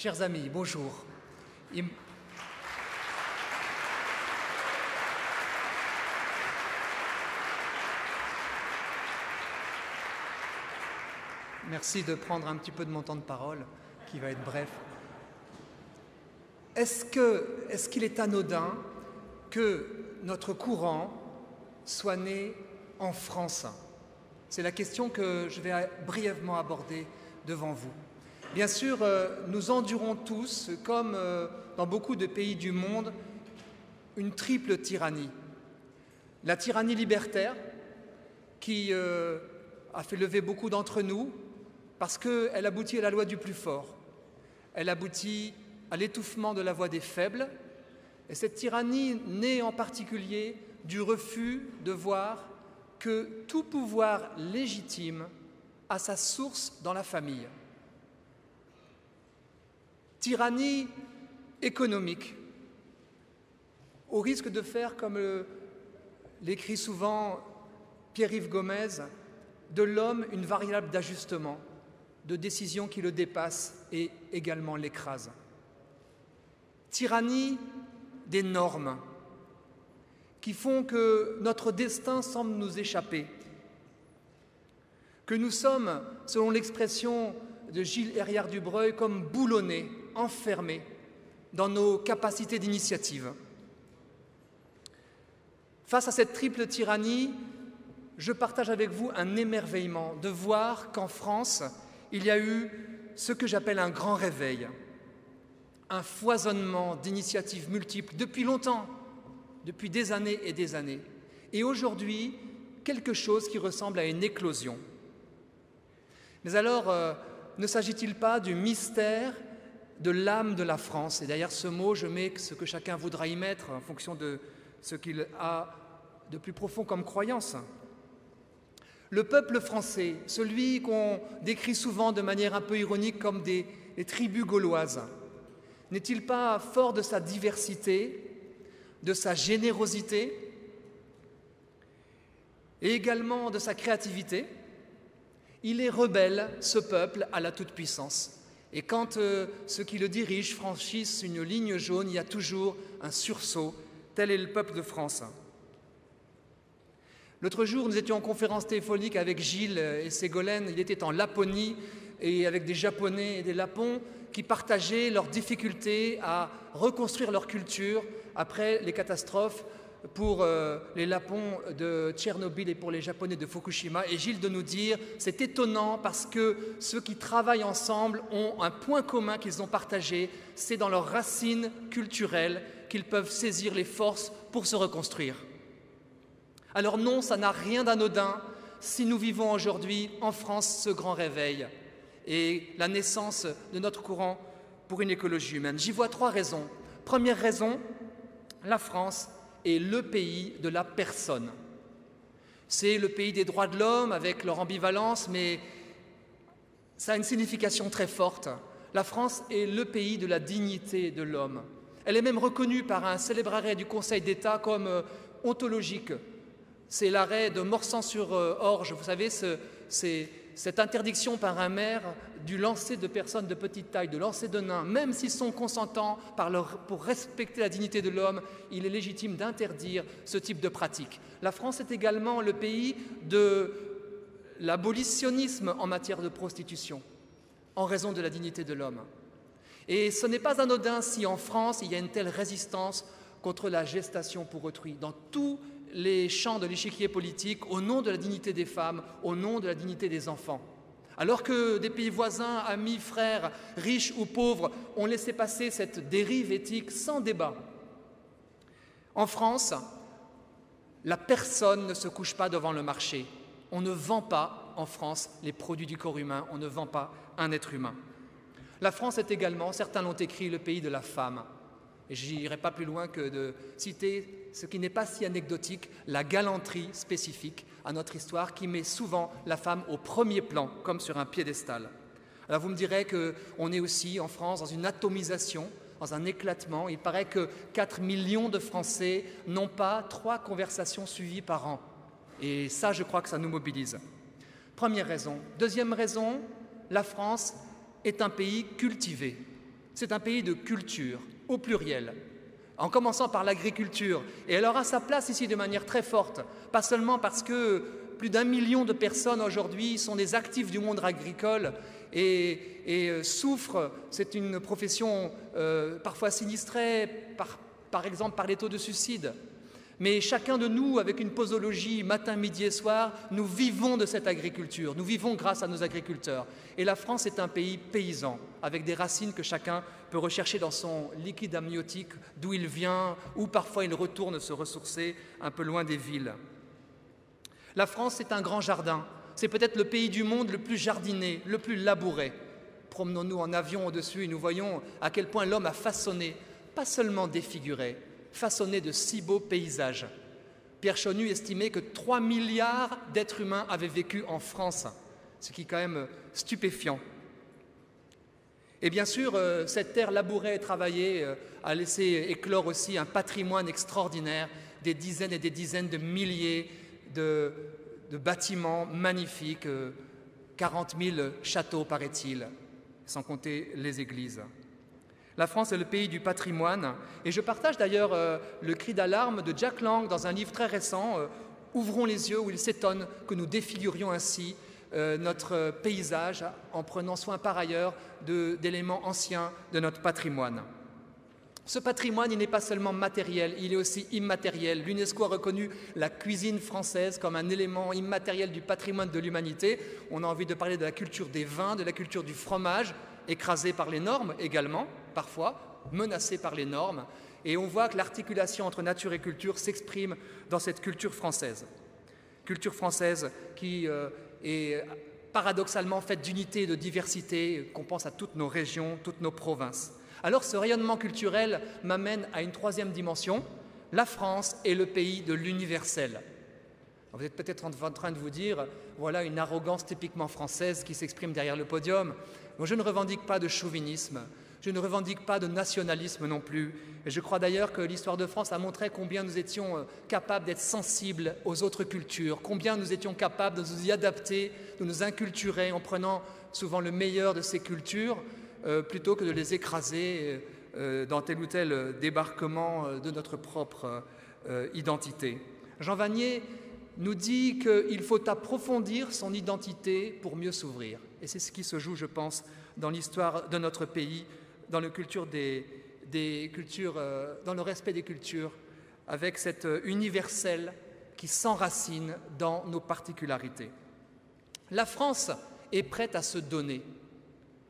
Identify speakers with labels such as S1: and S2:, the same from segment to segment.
S1: Chers amis, bonjour. Merci de prendre un petit peu de mon temps de parole, qui va être bref. Est-ce qu'il est anodin que notre courant soit né en France? C'est la question que je vais brièvement aborder devant vous. Bien sûr, nous endurons tous, comme dans beaucoup de pays du monde, une triple tyrannie. La tyrannie libertaire, qui a fait lever beaucoup d'entre nous, parce qu'elle aboutit à la loi du plus fort. Elle aboutit à l'étouffement de la voix des faibles. Et cette tyrannie naît en particulier du refus de voir que tout pouvoir légitime a sa source dans la famille. Tyrannie économique, au risque de faire, comme l'écrit souvent Pierre-Yves Gomez, de l'homme une variable d'ajustement, de décision qui le dépasse et également l'écrase. Tyrannie des normes qui font que notre destin semble nous échapper, que nous sommes, selon l'expression de Gilles Herriard-Dubreuil, comme boulonnés, enfermés dans nos capacités d'initiative. Face à cette triple tyrannie, je partage avec vous un émerveillement de voir qu'en France, il y a eu ce que j'appelle un grand réveil, un foisonnement d'initiatives multiples depuis longtemps, depuis des années et des années. Et aujourd'hui, quelque chose qui ressemble à une éclosion. Mais alors, ne s'agit-il pas du mystère de l'âme de la France? Et derrière ce mot, je mets ce que chacun voudra y mettre en fonction de ce qu'il a de plus profond comme croyance. Le peuple français, celui qu'on décrit souvent de manière un peu ironique comme des tribus gauloises, n'est-il pas fort de sa diversité, de sa générosité et également de sa créativité? Il est rebelle, ce peuple, à la toute-puissance. Et quand ceux qui le dirigent franchissent une ligne jaune, il y a toujours un sursaut. Tel est le peuple de France. L'autre jour, nous étions en conférence téléphonique avec Gilles et Ségolène. Il était en Laponie et avec des Japonais et des Lapons qui partageaient leurs difficultés à reconstruire leur culture après les catastrophes pour les Lapons de Tchernobyl et pour les Japonais de Fukushima. Et Gilles de nous dire, c'est étonnant parce que ceux qui travaillent ensemble ont un point commun qu'ils ont partagé, c'est dans leurs racines culturelles qu'ils peuvent saisir les forces pour se reconstruire. Alors non, ça n'a rien d'anodin si nous vivons aujourd'hui en France ce grand réveil et la naissance de notre courant pour une écologie humaine. J'y vois trois raisons. Première raison, la France est le pays de la personne. C'est le pays des droits de l'homme avec leur ambivalence, mais ça a une signification très forte. La France est le pays de la dignité de l'homme. Elle est même reconnue par un célèbre arrêt du Conseil d'État comme ontologique. C'est l'arrêt de Morsan-sur-Orge, vous savez, cette interdiction par un maire du lancer de personnes de petite taille, de lancer de nains, même s'ils sont consentants pour respecter la dignité de l'homme, il est légitime d'interdire ce type de pratique. La France est également le pays de l'abolitionnisme en matière de prostitution, en raison de la dignité de l'homme. Et ce n'est pas anodin si en France, il y a une telle résistance contre la gestation pour autrui, dans tous les champs de l'échiquier politique, au nom de la dignité des femmes, au nom de la dignité des enfants. Alors que des pays voisins, amis, frères, riches ou pauvres, ont laissé passer cette dérive éthique sans débat. En France, la personne ne se couche pas devant le marché. On ne vend pas, en France, les produits du corps humain, on ne vend pas un être humain. La France est également, certains l'ont écrit, le pays de la femme. Et je n'irai pas plus loin que de citer ce qui n'est pas si anecdotique, la galanterie spécifique à notre histoire qui met souvent la femme au premier plan, comme sur un piédestal. Alors vous me direz qu'on est aussi en France dans une atomisation, dans un éclatement. Il paraît que 4 millions de Français n'ont pas 3 conversations suivies par an. Et ça, je crois que ça nous mobilise. Première raison. Deuxième raison, la France est un pays cultivé. C'est un pays de culture, au pluriel, en commençant par l'agriculture. Et elle aura sa place ici de manière très forte, pas seulement parce que plus d'1 million de personnes aujourd'hui sont des actifs du monde agricole et souffrent, c'est une profession parfois sinistrée, par exemple par les taux de suicide. Mais chacun de nous, avec une posologie matin, midi et soir, nous vivons de cette agriculture, nous vivons grâce à nos agriculteurs. Et la France est un pays paysan, avec des racines que chacun peut rechercher dans son liquide amniotique, d'où il vient, ou parfois il retourne se ressourcer un peu loin des villes. La France, c'est un grand jardin. C'est peut-être le pays du monde le plus jardiné, le plus labouré. Promenons-nous en avion au-dessus et nous voyons à quel point l'homme a façonné, pas seulement défiguré, façonné de si beaux paysages. Pierre Chonu estimait que 3 milliards d'êtres humains avaient vécu en France, ce qui est quand même stupéfiant. Et bien sûr, cette terre labourée et travaillée a laissé éclore aussi un patrimoine extraordinaire, des dizaines et des dizaines de milliers de bâtiments magnifiques, 40 000 châteaux, paraît-il, sans compter les églises. La France est le pays du patrimoine, et je partage d'ailleurs le cri d'alarme de Jack Lang dans un livre très récent, Ouvrons les yeux, où il s'étonne que nous défigurions ainsi notre paysage en prenant soin par ailleurs d'éléments anciens de notre patrimoine. Ce patrimoine, il n'est pas seulement matériel, il est aussi immatériel. L'UNESCO a reconnu la cuisine française comme un élément immatériel du patrimoine de l'humanité. On a envie de parler de la culture des vins, de la culture du fromage, écrasée par les normes également, parfois menacée par les normes. Et on voit que l'articulation entre nature et culture s'exprime dans cette culture française. Culture française qui est paradoxalement faite d'unité et de diversité, qu'on pense à toutes nos régions, toutes nos provinces. Alors ce rayonnement culturel m'amène à une troisième dimension. La France est le pays de l'universel. Vous êtes peut-être en train de vous dire, voilà une arrogance typiquement française qui s'exprime derrière le podium. Moi, je ne revendique pas de chauvinisme, je ne revendique pas de nationalisme non plus. Et je crois d'ailleurs que l'histoire de France a montré combien nous étions capables d'être sensibles aux autres cultures, combien nous étions capables de nous y adapter, de nous inculturer en prenant souvent le meilleur de ces cultures, plutôt que de les écraser dans tel ou tel débarquement de notre propre identité. Jean Vanier nous dit qu'il faut approfondir son identité pour mieux s'ouvrir. Et c'est ce qui se joue, je pense, dans l'histoire de notre pays, dans le respect des cultures, avec cet universel qui s'enracine dans nos particularités. La France est prête à se donner.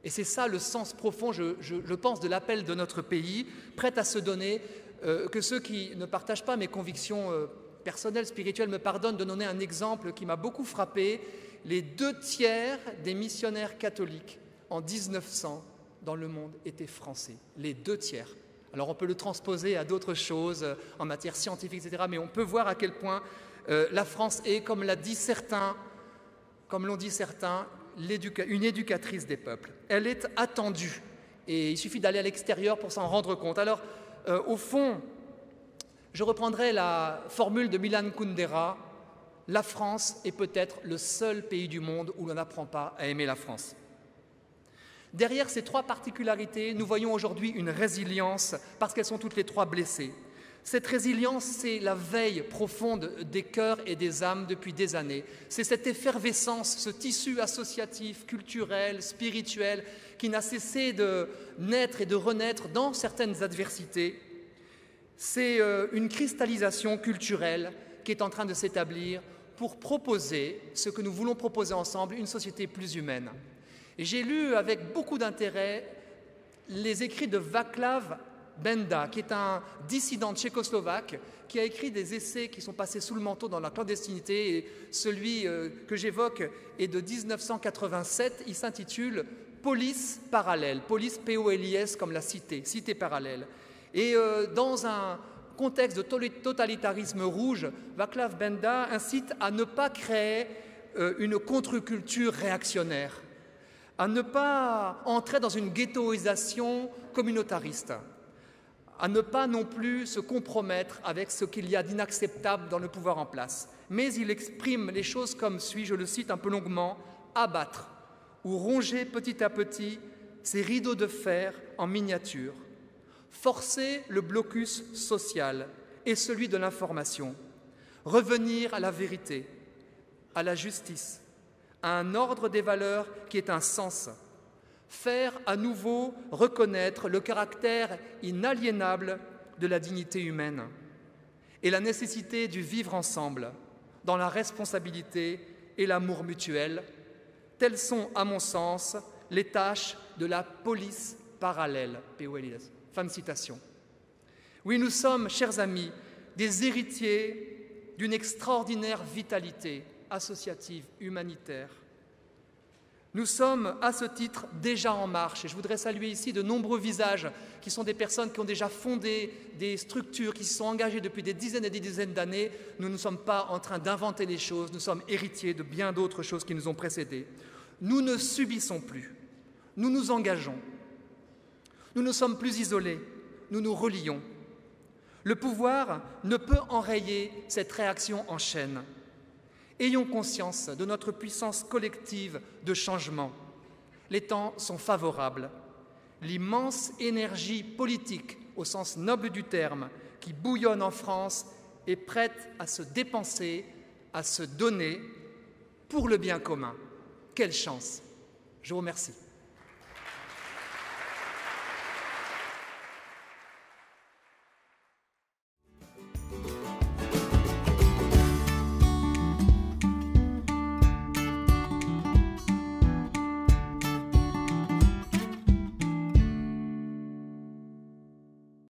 S1: Et c'est ça le sens profond, je pense, de l'appel de notre pays, prête à se donner, que ceux qui ne partagent pas mes convictions personnelles, spirituelles, me pardonnent de donner un exemple qui m'a beaucoup frappé. Les 2/3 des missionnaires catholiques en 1900 dans le monde étaient français, les 2/3. Alors on peut le transposer à d'autres choses en matière scientifique, etc., mais on peut voir à quel point la France est, comme l'ont dit certains, une éducatrice des peuples. Elle est attendue et il suffit d'aller à l'extérieur pour s'en rendre compte. Alors, au fond, je reprendrai la formule de Milan Kundera, la France est peut-être le seul pays du monde où l'on n'apprend pas à aimer la France. Derrière ces trois particularités, nous voyons aujourd'hui une résilience parce qu'elles sont toutes les trois blessées. Cette résilience, c'est la veille profonde des cœurs et des âmes depuis des années. C'est cette effervescence, ce tissu associatif, culturel, spirituel, qui n'a cessé de naître et de renaître dans certaines adversités. C'est une cristallisation culturelle qui est en train de s'établir pour proposer ce que nous voulons proposer ensemble, une société plus humaine. Et j'ai lu avec beaucoup d'intérêt les écrits de Václav Benda, qui est un dissident tchécoslovaque, qui a écrit des essais qui sont passés sous le manteau dans la clandestinité. Et celui que j'évoque est de 1987. Il s'intitule « Police parallèle », police P-O-L-I-S comme la cité, cité parallèle. Et dans un contexte de totalitarisme rouge, Václav Benda incite à ne pas créer une contre-culture réactionnaire, à ne pas entrer dans une ghettoisation communautariste, à ne pas non plus se compromettre avec ce qu'il y a d'inacceptable dans le pouvoir en place. Mais il exprime les choses comme suit, je le cite un peu longuement, « abattre ou ronger petit à petit ces rideaux de fer en miniature, forcer le blocus social et celui de l'information, revenir à la vérité, à la justice, à un ordre des valeurs qui est un sens, faire à nouveau reconnaître le caractère inaliénable de la dignité humaine et la nécessité du vivre ensemble dans la responsabilité et l'amour mutuel. Telles sont, à mon sens, les tâches de la police parallèle. POLIS. Fin de citation. Oui, nous sommes, chers amis, des héritiers d'une extraordinaire vitalité associative, humanitaire. Nous sommes, à ce titre, déjà en marche. Et je voudrais saluer ici de nombreux visages qui sont des personnes qui ont déjà fondé des structures, qui se sont engagées depuis des dizaines et des dizaines d'années. Nous ne sommes pas en train d'inventer les choses, nous sommes héritiers de bien d'autres choses qui nous ont précédés. Nous ne subissons plus, nous nous engageons. Nous ne sommes plus isolés, nous nous relions. Le pouvoir ne peut enrayer cette réaction en chaîne. Ayons conscience de notre puissance collective de changement. Les temps sont favorables. L'immense énergie politique, au sens noble du terme, qui bouillonne en France est prête à se dépenser, à se donner pour le bien commun. Quelle chance! Je vous remercie.